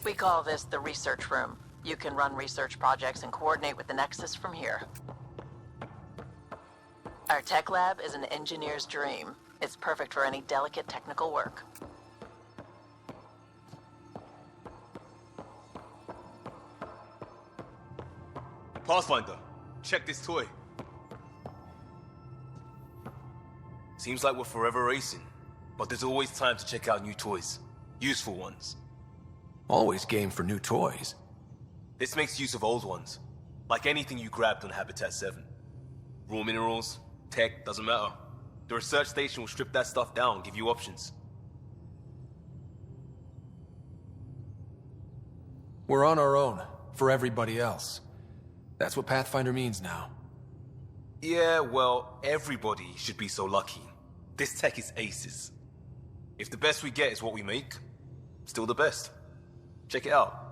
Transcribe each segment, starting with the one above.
We call this the research room. You can run research projects and coordinate with the Nexus from here. Our tech lab is an engineer's dream. It's perfect for any delicate technical work. Pathfinder, check this toy. Seems like we're forever racing, but there's always time to check out new toys. Useful ones. Always game for new toys. This makes use of old ones, like anything you grabbed on Habitat 7. Raw minerals, tech, doesn't matter. The research station will strip that stuff down and give you options. We're on our own, for everybody else. That's what Pathfinder means now. Yeah, well, everybody should be so lucky. This tech is aces. If the best we get is what we make, still the best. Check it out.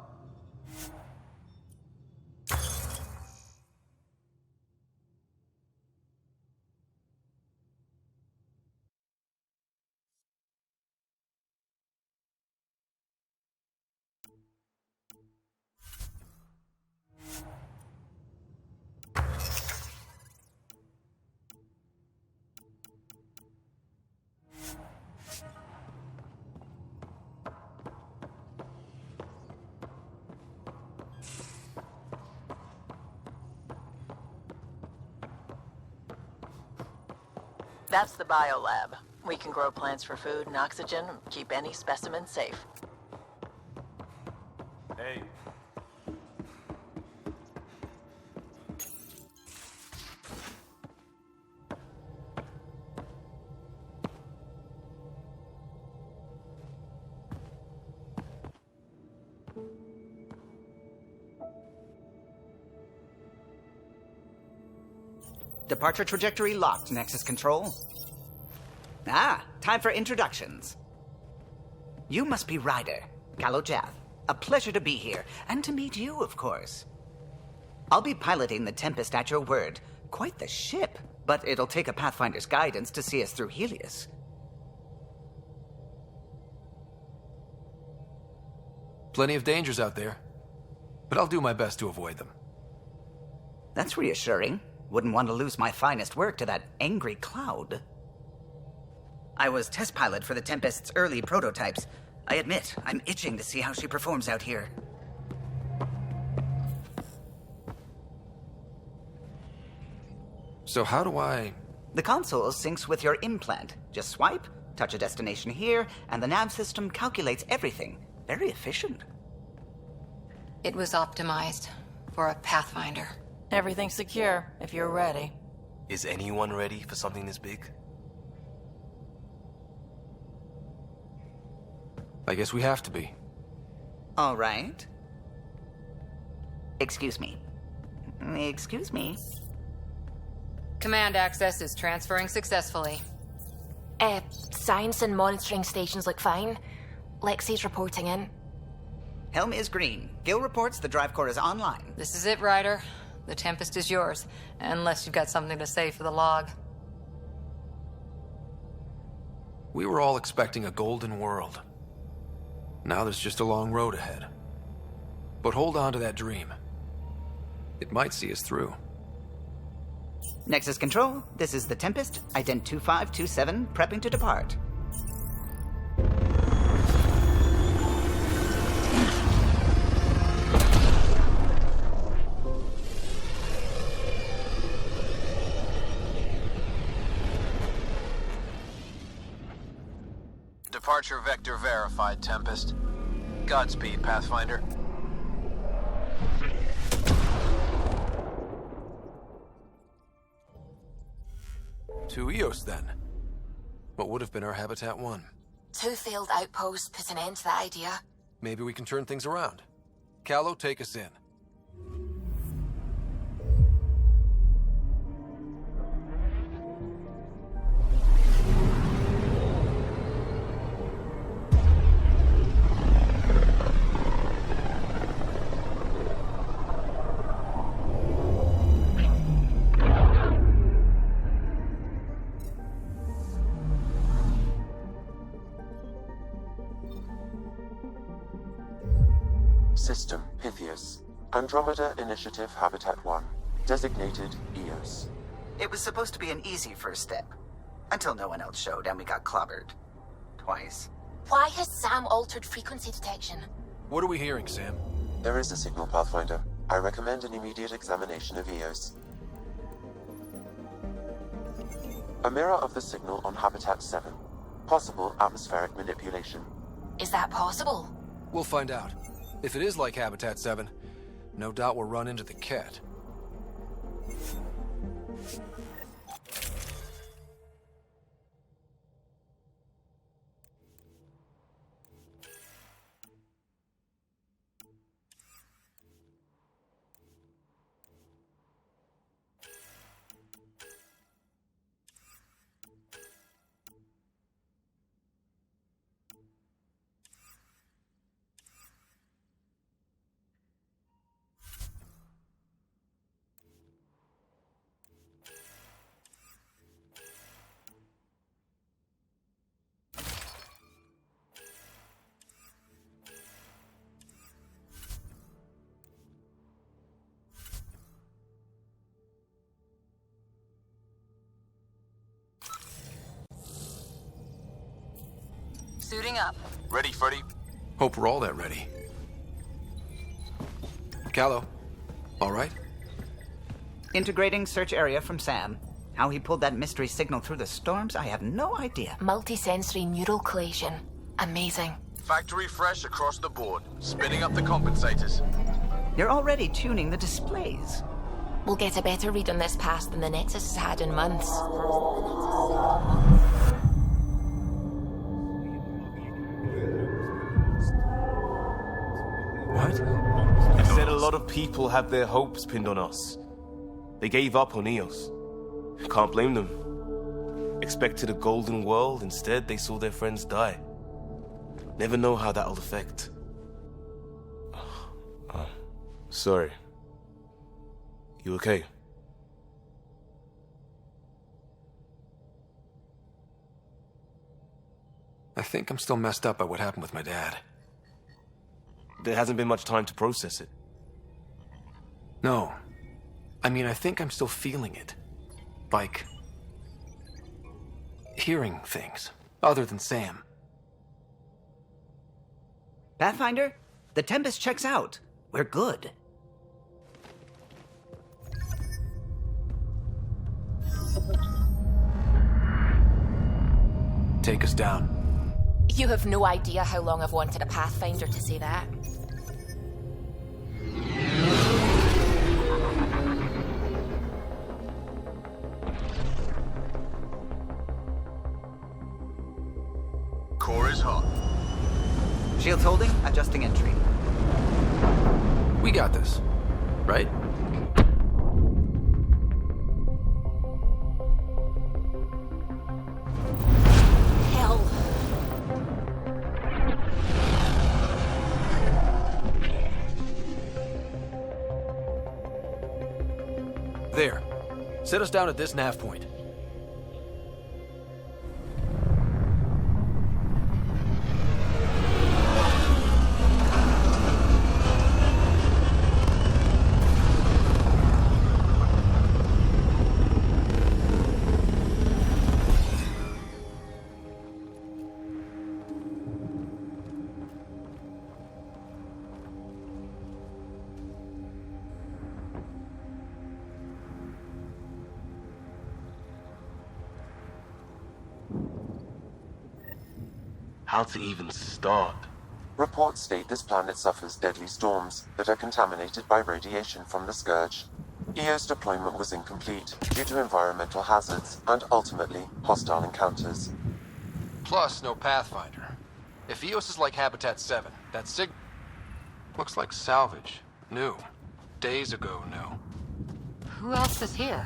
That's the biolab. We can grow plants for food and oxygen, keep any specimen safe. Hey. Departure trajectory locked, Nexus Control. Ah, time for introductions. You must be Ryder, Gallo Jath. A pleasure to be here, and to meet you, of course. I'll be piloting the Tempest at your word. Quite the ship, but it'll take a Pathfinder's guidance to see us through Helios. Plenty of dangers out there, but I'll do my best to avoid them. That's reassuring. Wouldn't want to lose my finest work to that angry cloud. I was test pilot for the Tempest's early prototypes. I admit, I'm itching to see how she performs out here. So how do I... The console syncs with your implant. Just swipe, touch a destination here, and the nav system calculates everything. Very efficient. It was optimized for a Pathfinder. Everything's secure, if you're ready. Is anyone ready for something this big? I guess we have to be. All right. Excuse me. Excuse me. Command access is transferring successfully. Science and monitoring stations look fine. Lexi's reporting in. Helm is green. Gil reports the drive core is online. This is it, Ryder. The Tempest is yours, unless you've got something to say for the log. We were all expecting a golden world. Now there's just a long road ahead. But hold on to that dream. It might see us through. Nexus Control, this is the Tempest, ident 2527, prepping to depart. Departure vector verified, Tempest. Godspeed, Pathfinder. To Eos, then. What would have been our Habitat 1? 2 failed outposts put an end to that idea. Maybe we can turn things around. Callow, take us in. System Pythias. Andromeda Initiative Habitat 1. Designated EOS. It was supposed to be an easy first step. Until no one else showed and we got clobbered. Twice. Why has Sam altered frequency detection? What are we hearing, Sam? There is a signal, Pathfinder. I recommend an immediate examination of EOS. A mirror of the signal on Habitat 7. Possible atmospheric manipulation. Is that possible? We'll find out. If it is like Habitat 7, no doubt we'll run into the cat. Suiting up. Ready, Freddy? Hope we're all that ready. Callow, all right? Integrating search area from Sam. How he pulled that mystery signal through the storms, I have no idea. Multisensory neural collation. Amazing. Factory fresh across the board. Spinning up the compensators. You're already tuning the displays. We'll get a better read on this pass than the Nexus has had in months. What? You said a lot of people had their hopes pinned on us. They gave up on EOS. Can't blame them. Expected a golden world, instead they saw their friends die. Never know how that'll affect. Sorry. You okay? I think I'm still messed up by what happened with my dad. There hasn't been much time to process it. No. I mean, I think I'm still feeling it. Like... hearing things. Other than Sam. Pathfinder, the Tempest checks out. We're good. Take us down. You have no idea how long I've wanted a Pathfinder to say that. Core is hot. Shields holding, adjusting entry. We got this. Right? Hell. There. Set us down at this nav point. How to even start? Reports state this planet suffers deadly storms that are contaminated by radiation from the Scourge. EOS deployment was incomplete due to environmental hazards and ultimately hostile encounters. Plus, no Pathfinder. If EOS is like Habitat 7, that looks like salvage. New. Days ago, new. Who else is here?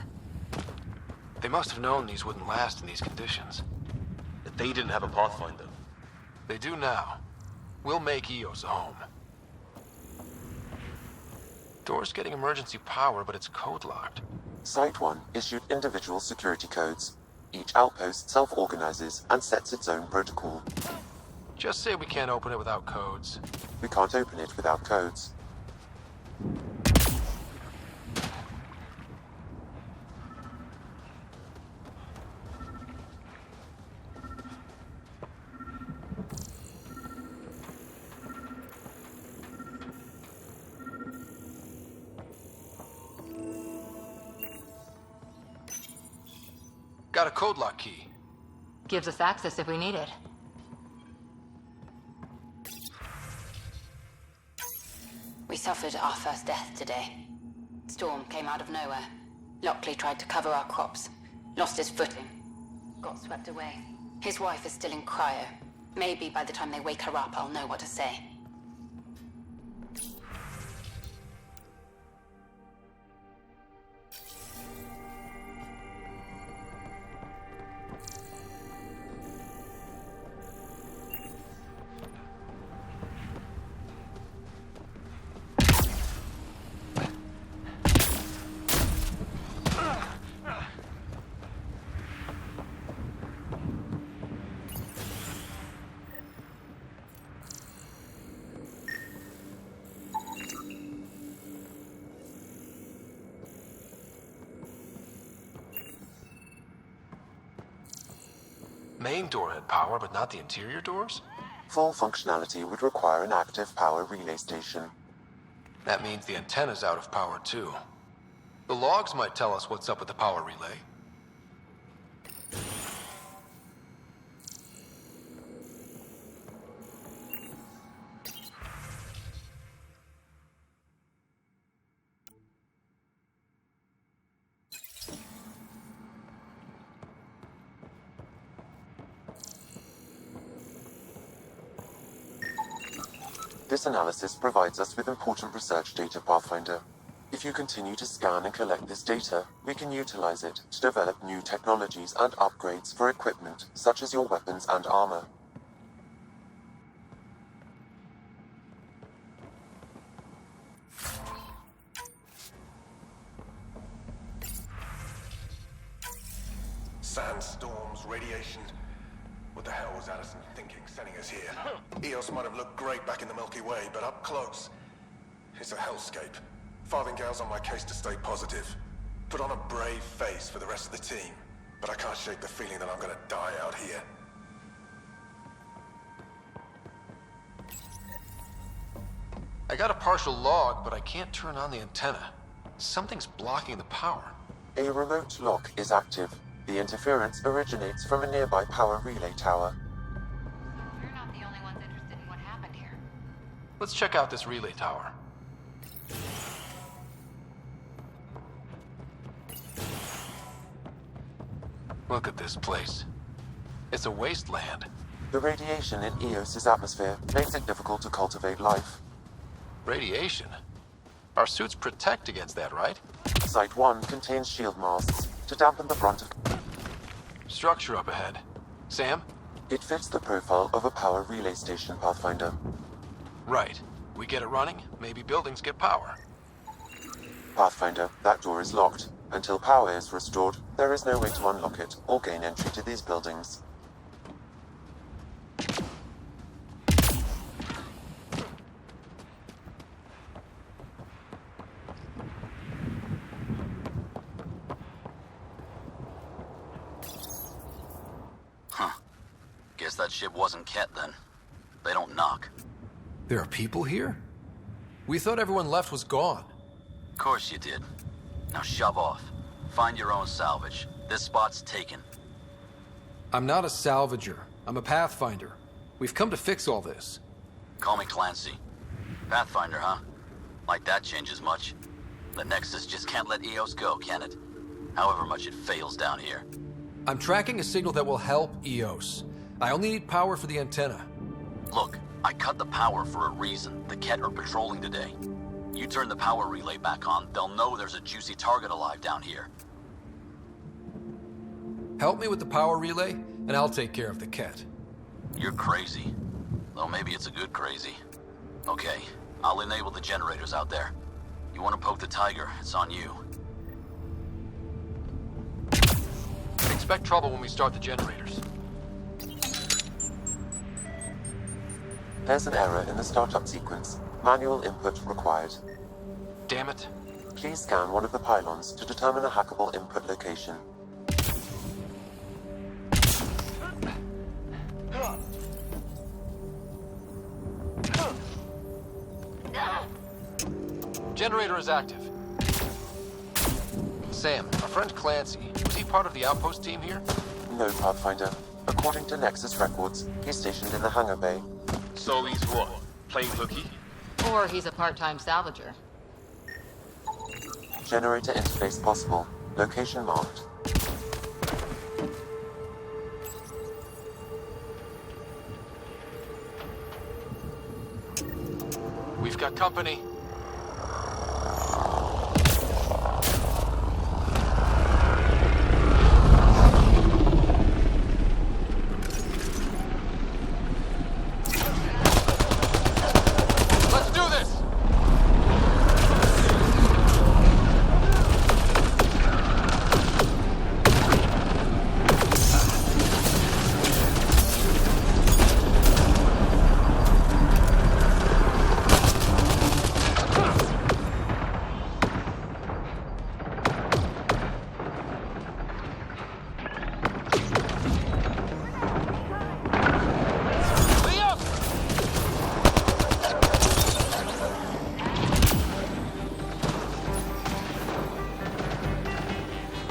They must have known these wouldn't last in these conditions. That they didn't have a Pathfinder. They do now. We'll make EOS a home. Door's getting emergency power, but it's code-locked. Site 1 issued individual security codes. Each outpost self-organizes and sets its own protocol. Just say we can't open it without codes. We can't open it without codes. Got a code lock key. Gives us access if we need it. We suffered our first death today. Storm came out of nowhere. Lockley tried to cover our crops. Lost his footing. Got swept away. His wife is still in cryo. Maybe by the time they wake her up, I'll know what to say. Main door had power, but not the interior doors? Full functionality would require an active power relay station. That means the antenna's out of power too. The logs might tell us what's up with the power relay. This analysis provides us with important research data, Pathfinder. If you continue to scan and collect this data, we can utilize it to develop new technologies and upgrades for equipment, such as your weapons and armor. Sandstorms, radiation. What the hell was Allison thinking, sending us here? Eos might have looked great back in the Milky Way, but up close, it's a hellscape. Farthingale's on my case to stay positive. Put on a brave face for the rest of the team, but I can't shake the feeling that I'm gonna die out here. I got a partial log, but I can't turn on the antenna. Something's blocking the power. A remote lock is active. The interference originates from a nearby power relay tower. We're not the only ones interested in what happened here. Let's check out this relay tower. Look at this place. It's a wasteland. The radiation in Eos's atmosphere makes it difficult to cultivate life. Radiation? Our suits protect against that, right? Site 1 contains shield masks to dampen the brunt of... Structure up ahead. Sam? It fits the profile of a power relay station, Pathfinder. Right. We get it running, maybe buildings get power. Pathfinder, that door is locked. Until power is restored, there is no way to unlock it or gain entry to these buildings. Guess that ship wasn't Ket then. They don't knock. There are people here? We thought everyone left was gone. Of course you did. Now shove off. Find your own salvage. This spot's taken. I'm not a salvager. I'm a Pathfinder. We've come to fix all this. Call me Clancy. Pathfinder, huh? Like that changes much. The Nexus just can't let Eos go, can it? However much it fails down here. I'm tracking a signal that will help Eos. I only need power for the antenna. Look, I cut the power for a reason. The Ket are patrolling today. You turn the power relay back on, they'll know there's a juicy target alive down here. Help me with the power relay, and I'll take care of the Ket. You're crazy. Though maybe it's a good crazy. Okay, I'll enable the generators out there. You want to poke the tiger, it's on you. Expect trouble when we start the generators. There's an error in the startup sequence. Manual input required. Damn it. Please scan one of the pylons to determine a hackable input location. Generator is active. Sam, our friend Clancy, was he part of the outpost team here? No, Pathfinder. According to Nexus records, he's stationed in the hangar bay. So he's what? Playing hooky? Or he's a part-time salvager. Generator interface possible. Location marked. We've got company. Let's do this!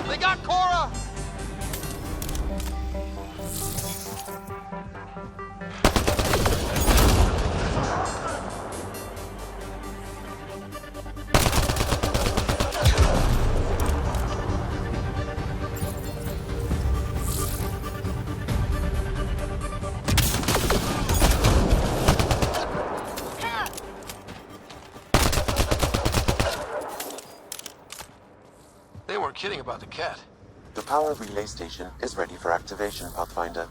They got Cora! They weren't kidding about the cat. The power relay station is ready for activation, Pathfinder.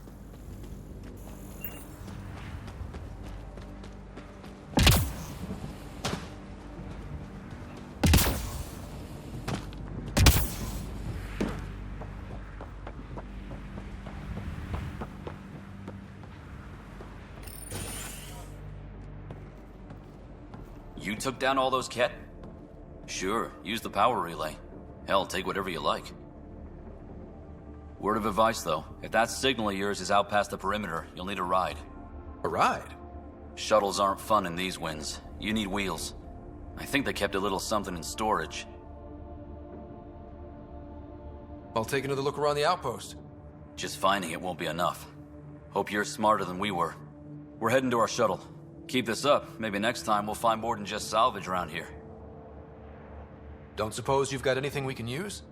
You took down all those cat? Sure, use the power relay. Hell, take whatever you like. Word of advice, though. If that signal of yours is out past the perimeter, you'll need a ride. A ride? Shuttles aren't fun in these winds. You need wheels. I think they kept a little something in storage. I'll take another look around the outpost. Just finding it won't be enough. Hope you're smarter than we were. We're heading to our shuttle. Keep this up. Maybe next time we'll find more than just salvage around here. Don't suppose you've got anything we can use?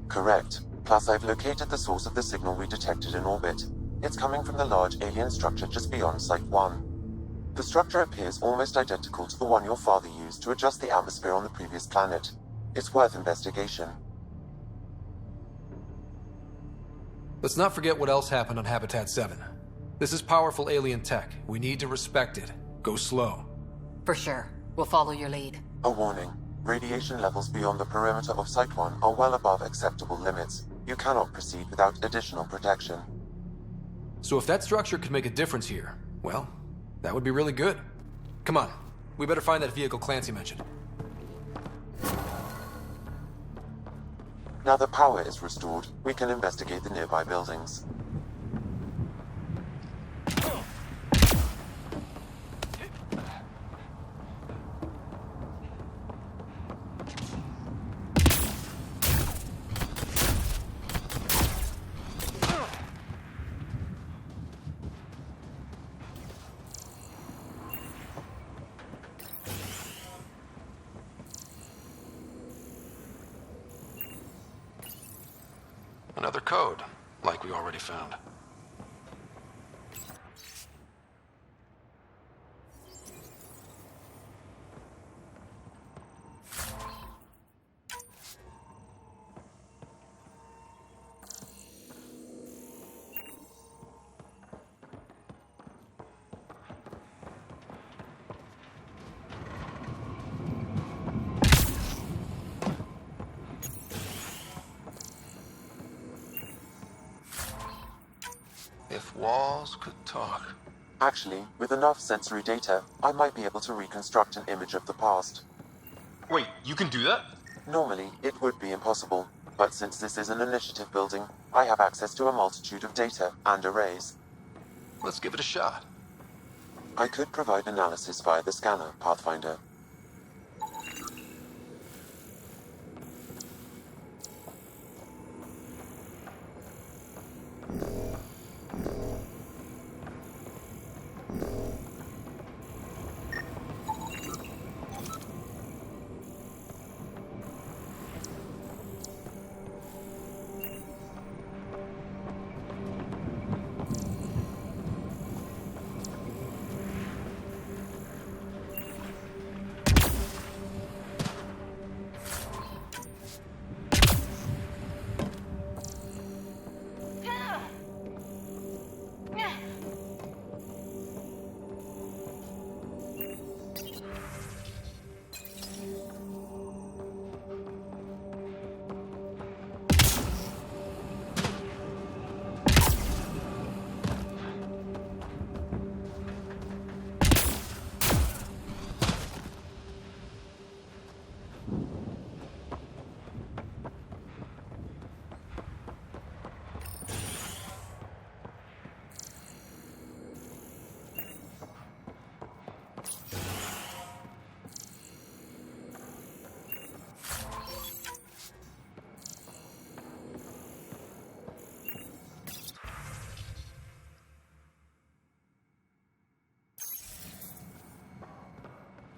Correct. Plus, I've located the source of the signal we detected in orbit. It's coming from the large alien structure just beyond Site 1. The structure appears almost identical to the one your father used to adjust the atmosphere on the previous planet. It's worth investigation. Let's not forget what else happened on Habitat 7. This is powerful alien tech. We need to respect it. Go slow. For sure. We'll follow your lead. A warning. Radiation levels beyond the perimeter of Site 1 are well above acceptable limits. You cannot proceed without additional protection. So if that structure could make a difference here, well, that would be really good. Come on. We better find that vehicle Clancy mentioned. Now that power is restored, we can investigate the nearby buildings. Another code, like we already found. If walls could talk. Actually, with enough sensory data, I might be able to reconstruct an image of the past. Wait, you can do that? Normally, it would be impossible, but since this is an initiative building, I have access to a multitude of data and arrays. Let's give it a shot. I could provide analysis via the scanner, Pathfinder.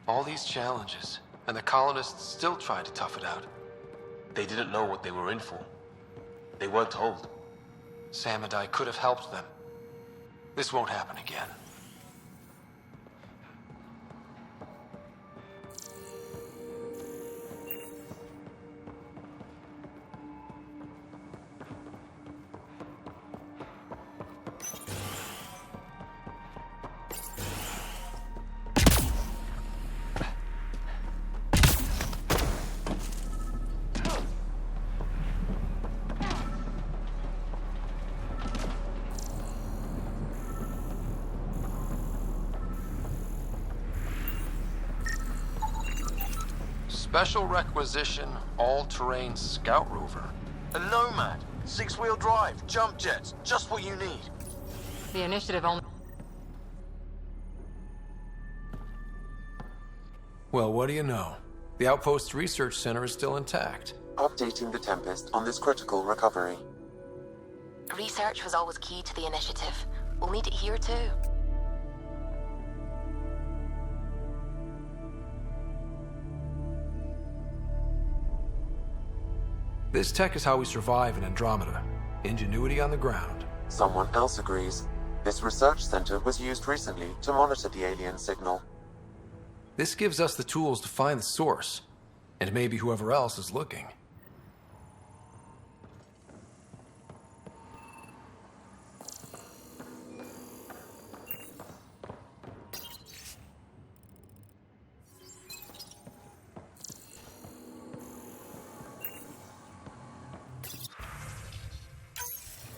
All these challenges, and the colonists still tried to tough it out. They didn't know what they were in for. They weren't told. Sam and I could have helped them. This won't happen again. Special requisition, all-terrain scout rover. A Nomad, 6-wheel drive, jump jets, just what you need. The initiative only... Well, what do you know? The Outpost Research Center is still intact. Updating the Tempest on this critical recovery. Research was always key to the initiative. We'll need it here too. This tech is how we survive in Andromeda. Ingenuity on the ground. Someone else agrees. This research center was used recently to monitor the alien signal. This gives us the tools to find the source, and maybe whoever else is looking.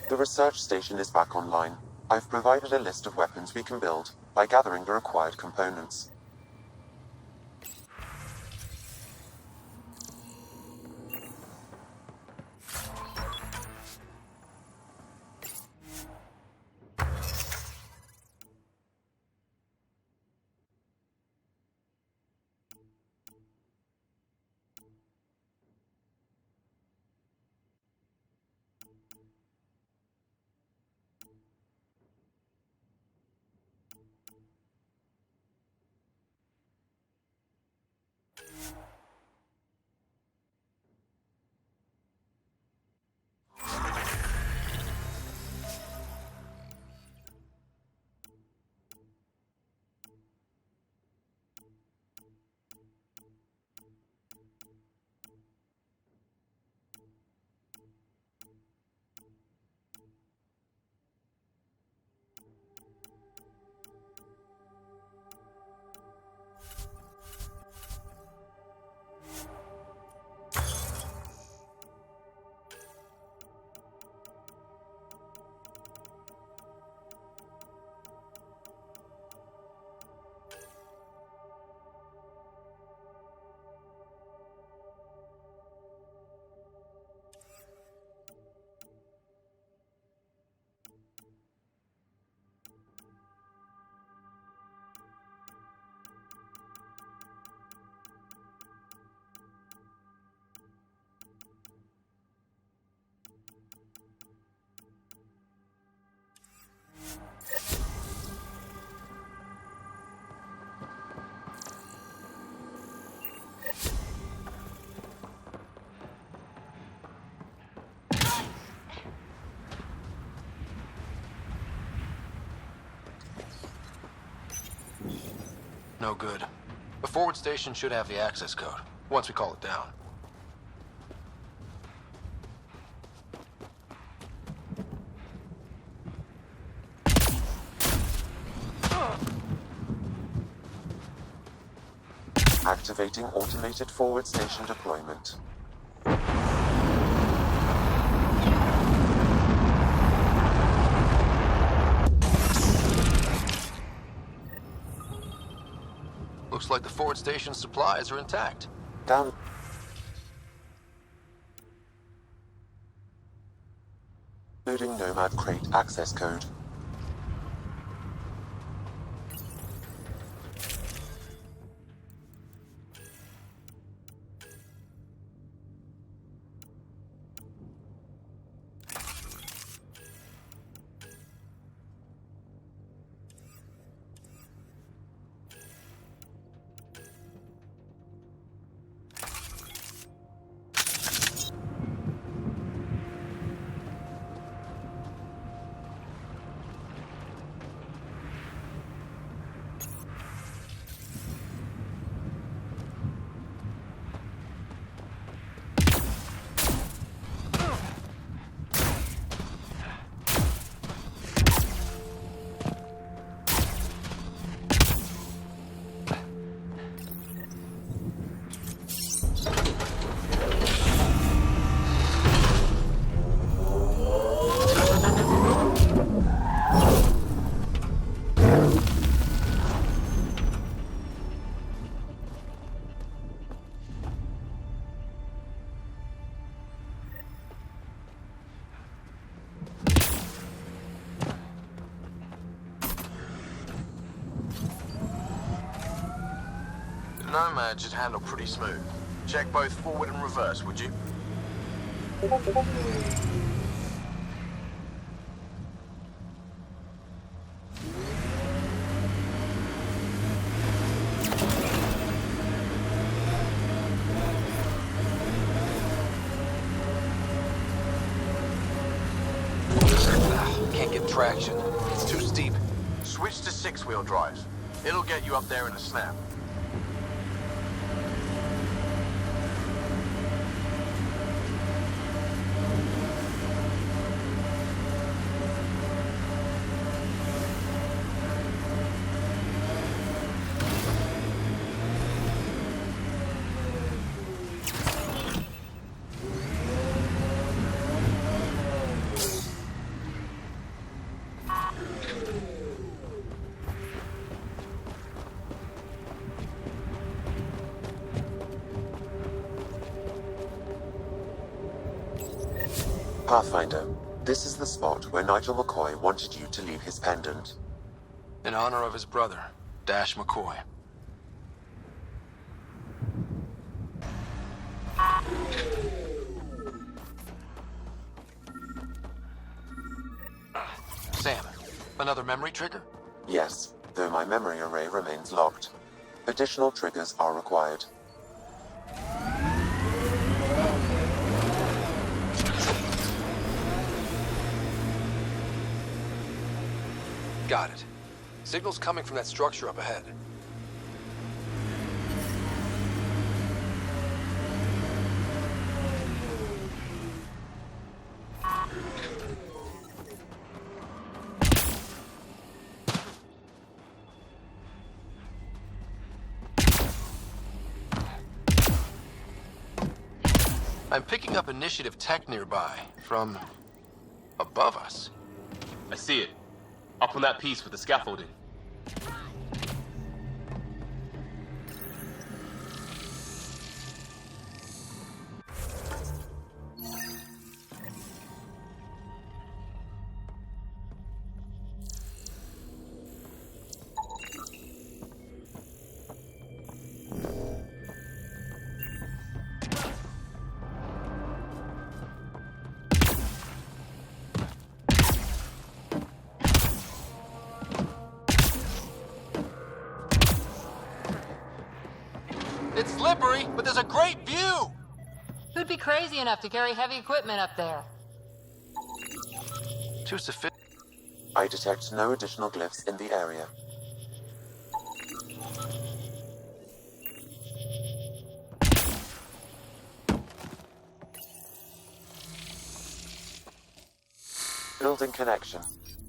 The research station is back online. I've provided a list of weapons we can build by gathering the required components. no good. The forward station should have the access code, once we call it down. Activating automated forward station deployment. Looks like the forward station supplies are intact. Down. Including Nomad Crate access code. Nomad should handle pretty smooth. Check both forward and reverse, would you? Can't get traction. It's too steep. Switch to six-wheel drive. It'll get you up there in a snap. Pathfinder, this is the spot where Nigel McCoy wanted you to leave his pendant. In honor of his brother, Dash McCoy. Sam, another memory trigger? Yes, though my memory array remains locked. Additional triggers are required. Got it. Signal's coming from that structure up ahead. I'm picking up initiative tech nearby, from above us. I see it. Up on that piece with the scaffolding. It's slippery, but there's a great view! Who'd be crazy enough to carry heavy equipment up there? Too sophisticated. I detect no additional glyphs in the area. Building connection.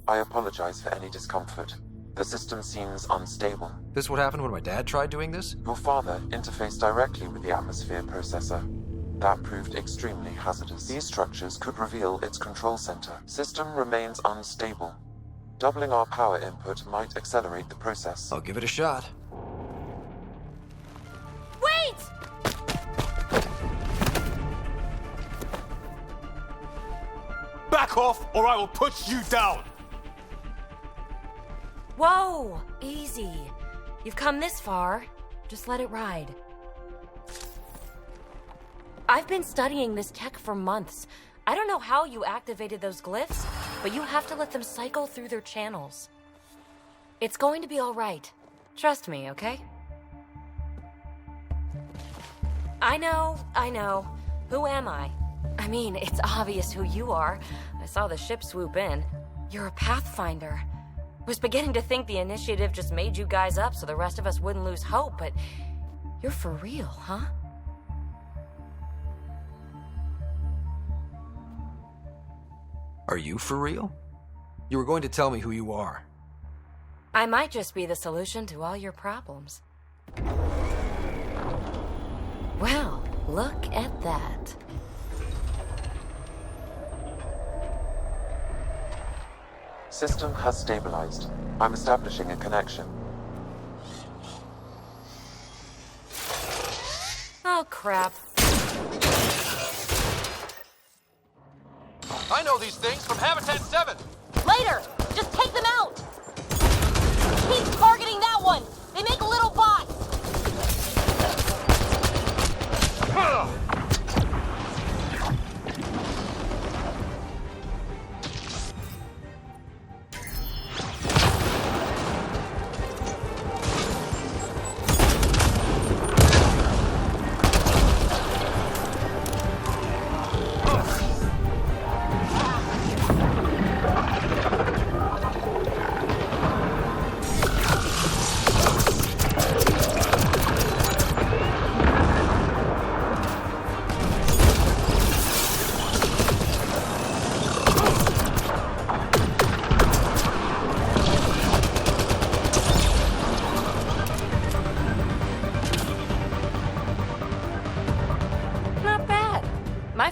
I apologize for any discomfort. The system seems unstable. This what happened when my dad tried doing this? Your father interfaced directly with the atmosphere processor. That proved extremely hazardous. These structures could reveal its control center. System remains unstable. Doubling our power input might accelerate the process. I'll give it a shot. Wait! Back off, or I will put you down! Whoa! Easy. You've come this far. Just let it ride. I've been studying this tech for months. I don't know how you activated those glyphs, but you have to let them cycle through their channels. It's going to be all right. Trust me, okay? I know. Who am I? I mean, it's obvious who you are. I saw the ship swoop in. You're a Pathfinder. Was beginning to think the initiative just made you guys up so the rest of us wouldn't lose hope, but you're for real, huh? Are you for real? You were going to tell me who you are. I might just be the solution to all your problems. Well, look at that. System has stabilized. I'm establishing a connection. Oh, crap. I know these things from Habitat 7! Later! Just take them out! Keep targeting that one! They make little bots!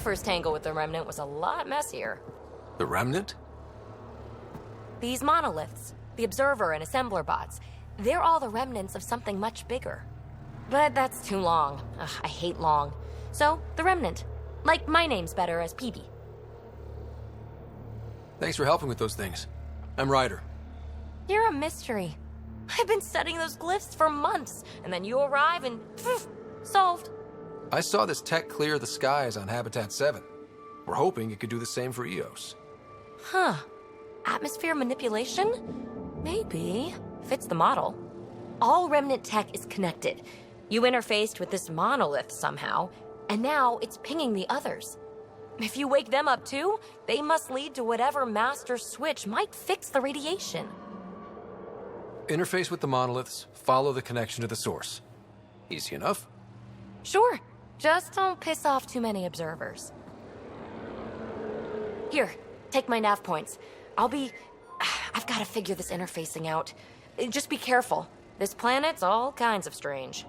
First tangle with the Remnant was a lot messier. The Remnant? These monoliths, the Observer and Assembler bots, they're all the remnants of something much bigger. But that's too long. Ugh, I hate long. So, the Remnant. Like, my name's better as PB. Thanks for helping with those things. I'm Ryder. You're a mystery. I've been studying those glyphs for months, and then you arrive and poof, solved. I saw this tech clear the skies on Habitat 7. We're hoping it could do the same for EOS. Huh. Atmosphere manipulation? Maybe. Fits the model. All Remnant tech is connected. You interfaced with this monolith somehow, and now it's pinging the others. If you wake them up too, they must lead to whatever master switch might fix the radiation. Interface with the monoliths, follow the connection to the source. Easy enough. Sure. Just don't piss off too many observers. Here, take my nav points. I've got to figure this interfacing out. Just be careful. This planet's all kinds of strange.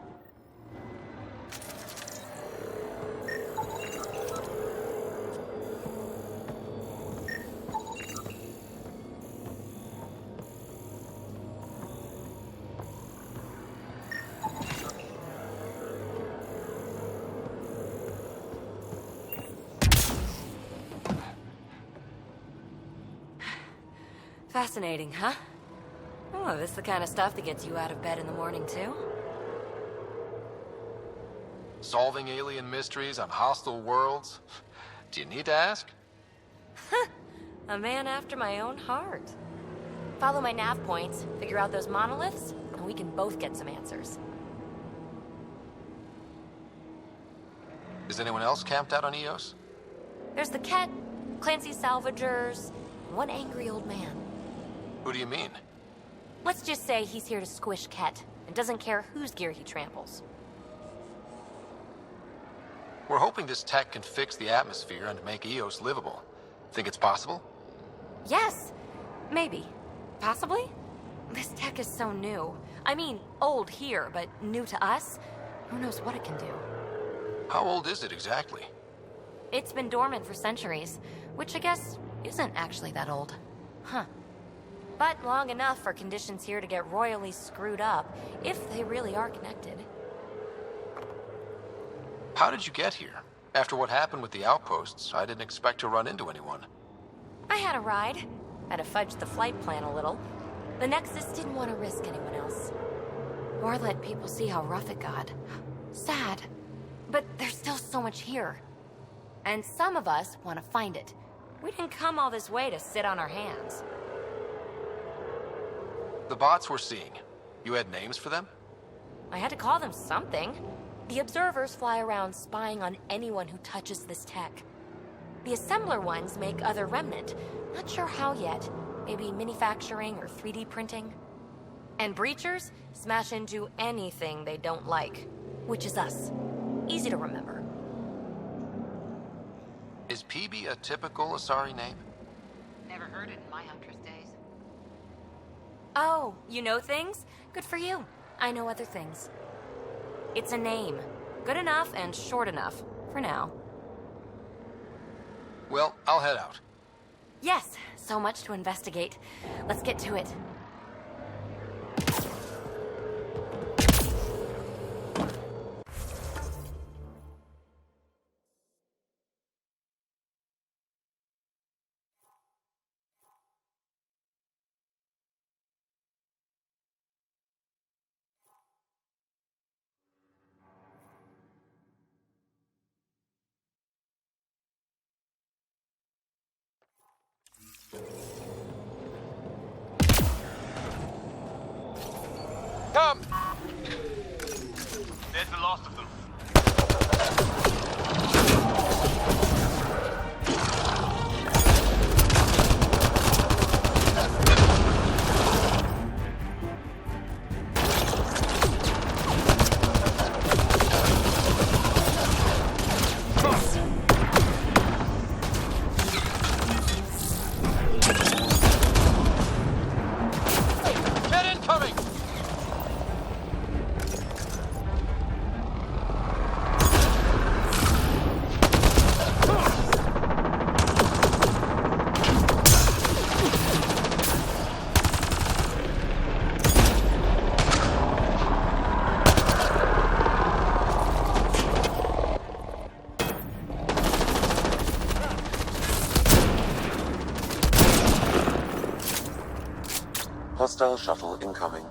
Fascinating, huh? Oh, this is the kind of stuff that gets you out of bed in the morning, too? Solving alien mysteries on hostile worlds? Do you need to ask? A man after my own heart. Follow my nav points, figure out those monoliths, and we can both get some answers. Is anyone else camped out on EOS? There's the Ket, Clancy's Salvagers, and one angry old man. Who do you mean? Let's just say he's here to squish Ket, and doesn't care whose gear he tramples. We're hoping this tech can fix the atmosphere and make EOS livable. Think it's possible? Yes. Maybe. Possibly? This tech is so new. I mean, old here, but new to us? Who knows what it can do? How old is it exactly? It's been dormant for centuries, which I guess isn't actually that old. Huh. But long enough for conditions here to get royally screwed up, if they really are connected. How did you get here? After what happened with the outposts, I didn't expect to run into anyone. I had a ride. Had to fudge the flight plan a little. The Nexus didn't want to risk anyone else. Or let people see how rough it got. Sad. But there's still so much here. And some of us want to find it. We didn't come all this way to sit on our hands. The bots we're seeing, you had names for them? I had to call them something. The observers fly around spying on anyone who touches this tech. The assembler ones make other remnant. Not sure how yet. Maybe manufacturing or 3D printing. And breachers smash into anything they don't like. Which is us. Easy to remember. Is PB a typical Asari name? Never heard it in my Huntress days. Oh, you know things? Good for you. I know other things. It's a name. Good enough and short enough. For now. Well, I'll head out. Yes, so much to investigate. Let's get to it. Come! There's the last of them. Get incoming! Hostile shuttle incoming.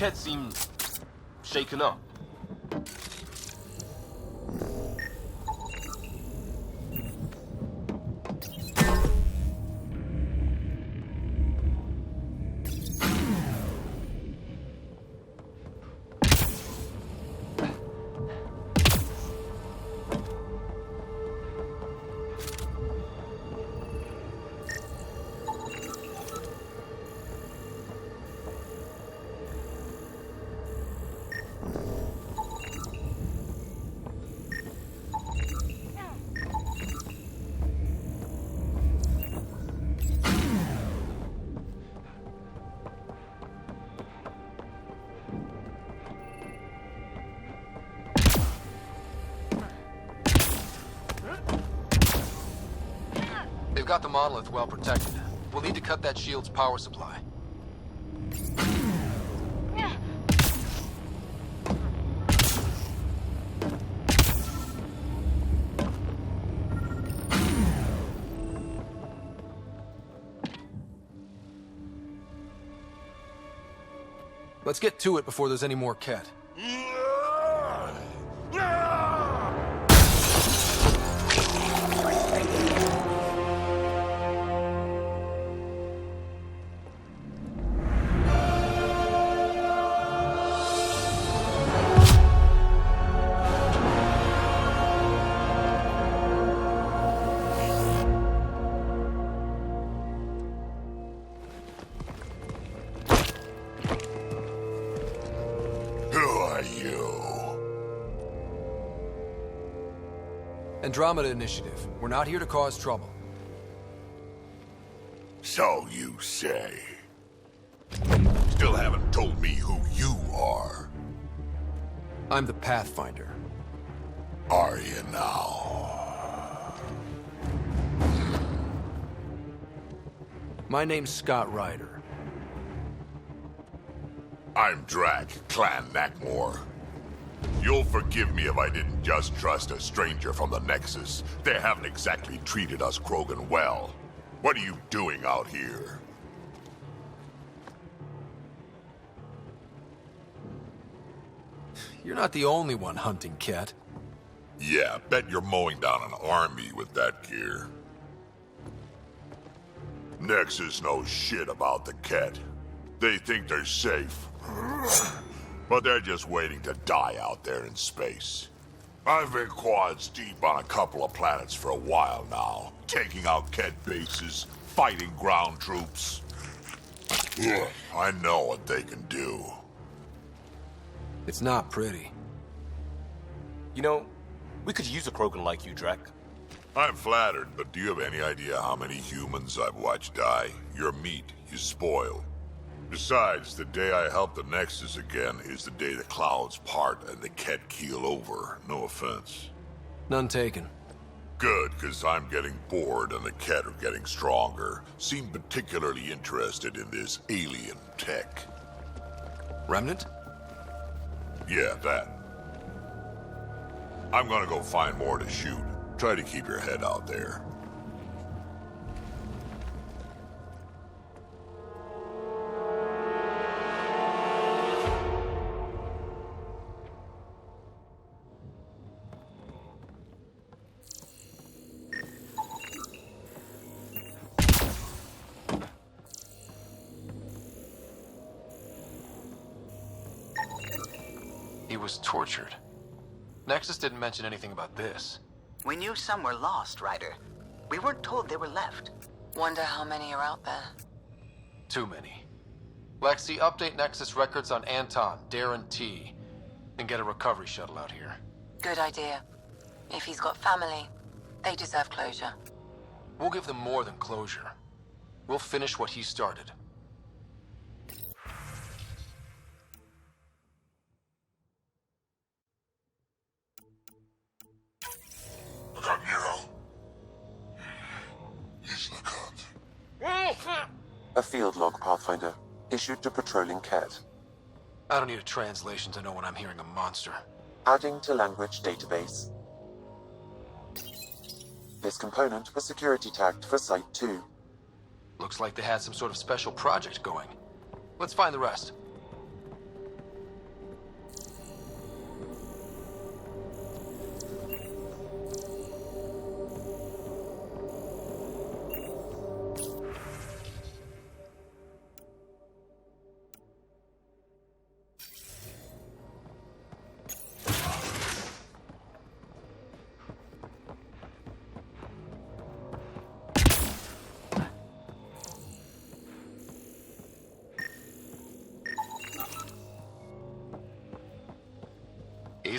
Ked seem shaken up. They've got the monolith well protected. We'll need to cut that shield's power supply. Let's get to it before there's any more Ket. Andromeda Initiative. We're not here to cause trouble. So you say. Still haven't told me who you are. I'm the Pathfinder. Are you now? My name's Scott Ryder. I'm Drac, Clan Nakmor. You'll forgive me if I didn't just trust a stranger from the Nexus. They haven't exactly treated us Krogan well. What are you doing out here? You're not the only one hunting Ket. Yeah, bet you're mowing down an army with that gear. Nexus knows shit about the Ket. They think they're safe. But they're just waiting to die out there in space. I've been quads deep on a couple of planets for a while now, taking out Ket bases, fighting ground troops. Ugh, I know what they can do. It's not pretty. You know, we could use a Krogan like you, Drac. I'm flattered, but do you have any idea how many humans I've watched die? Your meat is spoiled. Besides, the day I help the Nexus again is the day the clouds part and the Ket keel over. No offense. None taken. Good, because I'm getting bored and the Ket are getting stronger. Seem particularly interested in this alien tech. Remnant? Yeah, that. I'm gonna go find more to shoot. Try to keep your head out there. He was tortured. Nexus didn't mention anything about this. We knew some were lost, Ryder. We weren't told they were left. Wonder how many are out there. Too many. Lexi, update Nexus records on Anton, Darren T, and get a recovery shuttle out here. Good idea. If he's got family, they deserve closure. We'll give them more than closure. We'll finish what he started. A field log, Pathfinder, issued to patrolling Ket. I don't need a translation to know when I'm hearing a monster. Adding to language database. This component was security tagged for Site 2. Looks like they had some sort of special project going. Let's find the rest.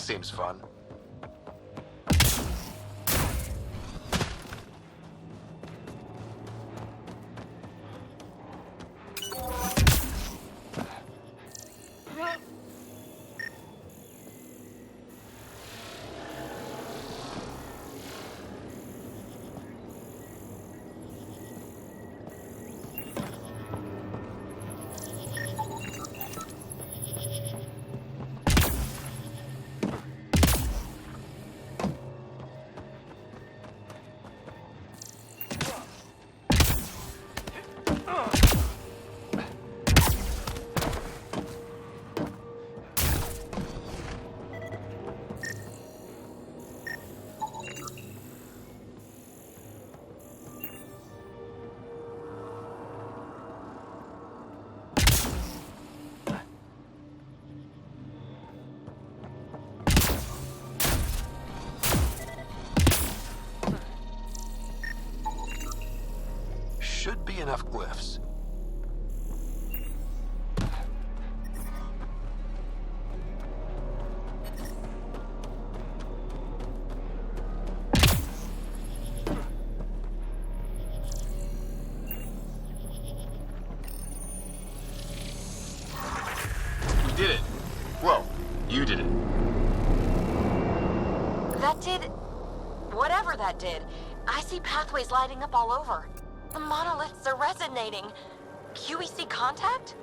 seems fun. Should be enough glyphs. We did it. Well, you did it. That did... whatever that did. I see pathways lighting up all over. The monoliths are resonating. QEC contact?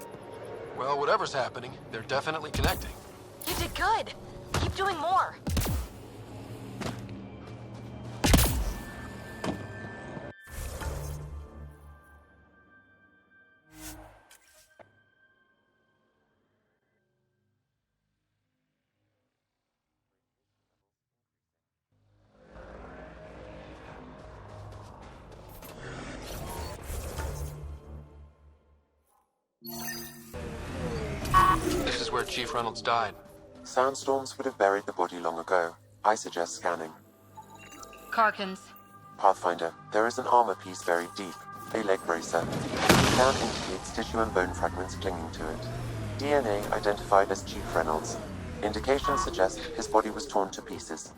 Well, whatever's happening, they're definitely connecting. You did good. Keep doing more. This is where Chief Reynolds died. Sandstorms would have buried the body long ago. I suggest scanning. Karkins. Pathfinder, there is an armor piece buried deep. A leg bracer. Scan indicates tissue and bone fragments clinging to it. DNA identified as Chief Reynolds. Indications suggest his body was torn to pieces.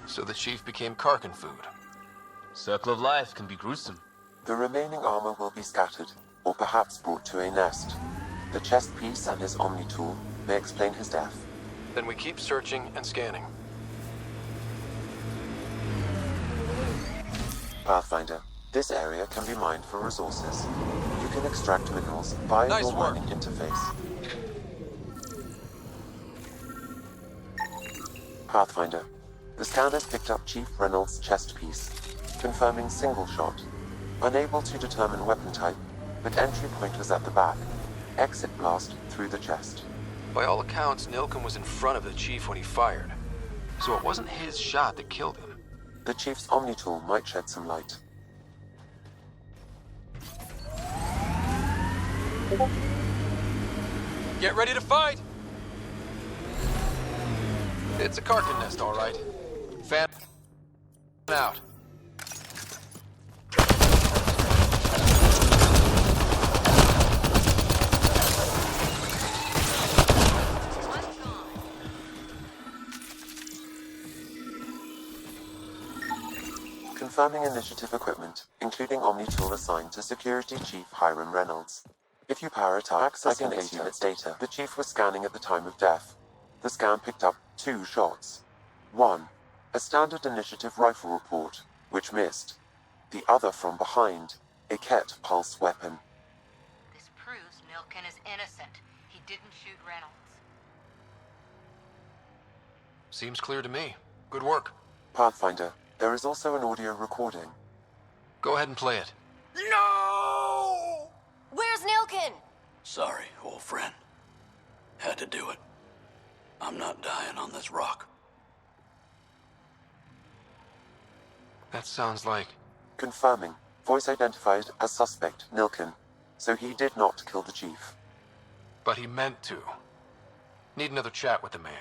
So the Chief became Karkin food. Circle of life can be gruesome. The remaining armor will be scattered, or perhaps brought to a nest. The chest piece and his Omni tool may explain his death. Then we keep searching and scanning. Pathfinder, this area can be mined for resources. You can extract minerals via Nice your work. mining interface. Pathfinder, the scanners picked up Chief Reynolds' chest piece, confirming single shot. Unable to determine weapon type, but entry point was at the back. Exit blast through the chest. By all accounts, Nilken was in front of the Chief when he fired. So it wasn't his shot that killed him. The Chief's Omni tool might shed some light. Get ready to fight! It's a Karkin nest, all right. Fan out. Confirming initiative equipment, including Omni tool assigned to Security Chief Hiram Reynolds. If you power it up, accessing its data. The Chief was scanning at the time of death. The scan picked up 2 shots. 1, a standard initiative rifle report, which missed. The other from behind, a Ket pulse weapon. This proves Nilken is innocent. He didn't shoot Reynolds. Seems clear to me. Good work. Pathfinder, there is also an audio recording. Go ahead and play it. No! Where's Nilken? Sorry, old friend. Had to do it. I'm not dying on this rock. That sounds like... Confirming. Voice identified as suspect, Nilken. So he did not kill the Chief. But he meant to. Need another chat with the man.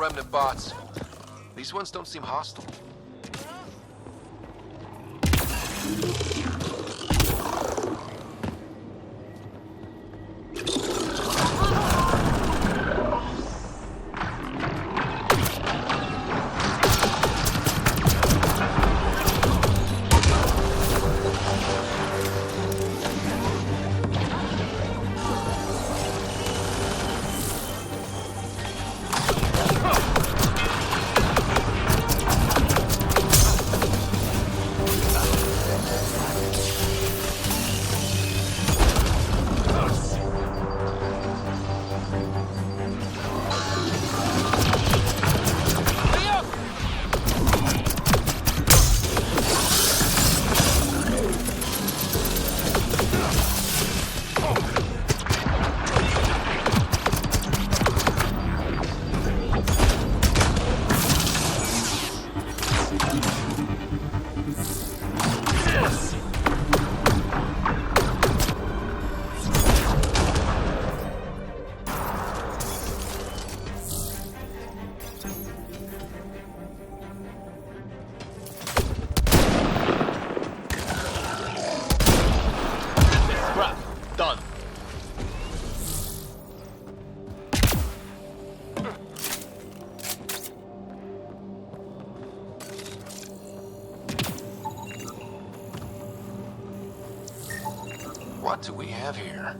remnant bots. These ones don't seem hostile. What do we have here?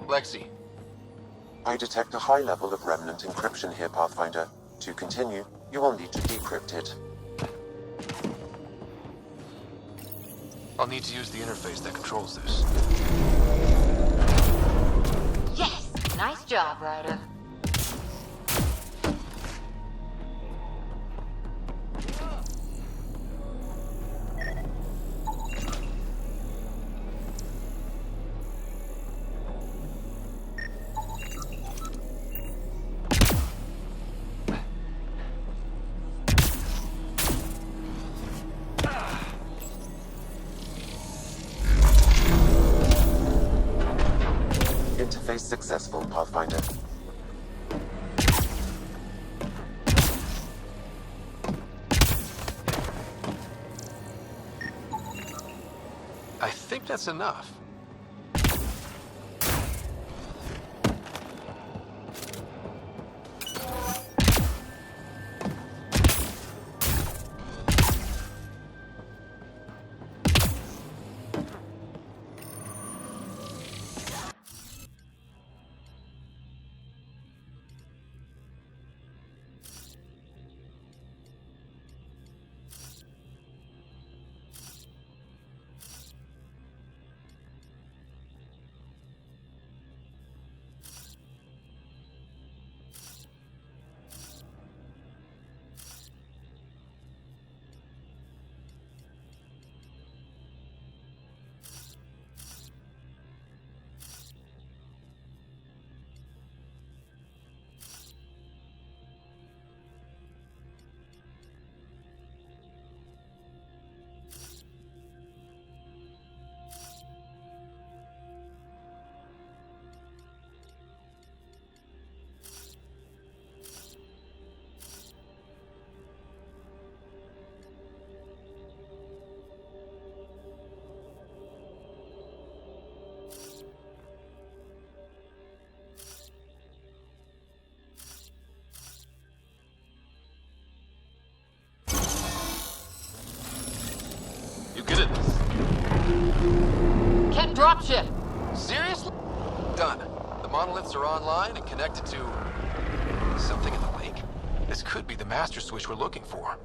Lexi. I detect a high level of remnant encryption here, Pathfinder. To continue, you will need to decrypt it. I'll need to use the interface that controls this. Yes! Nice job, Ryder. Interface successful, Pathfinder. I think that's enough. You get it? Can't dropship. Seriously? Done. The monoliths are online and connected to something in the lake. This could be the master switch we're looking for.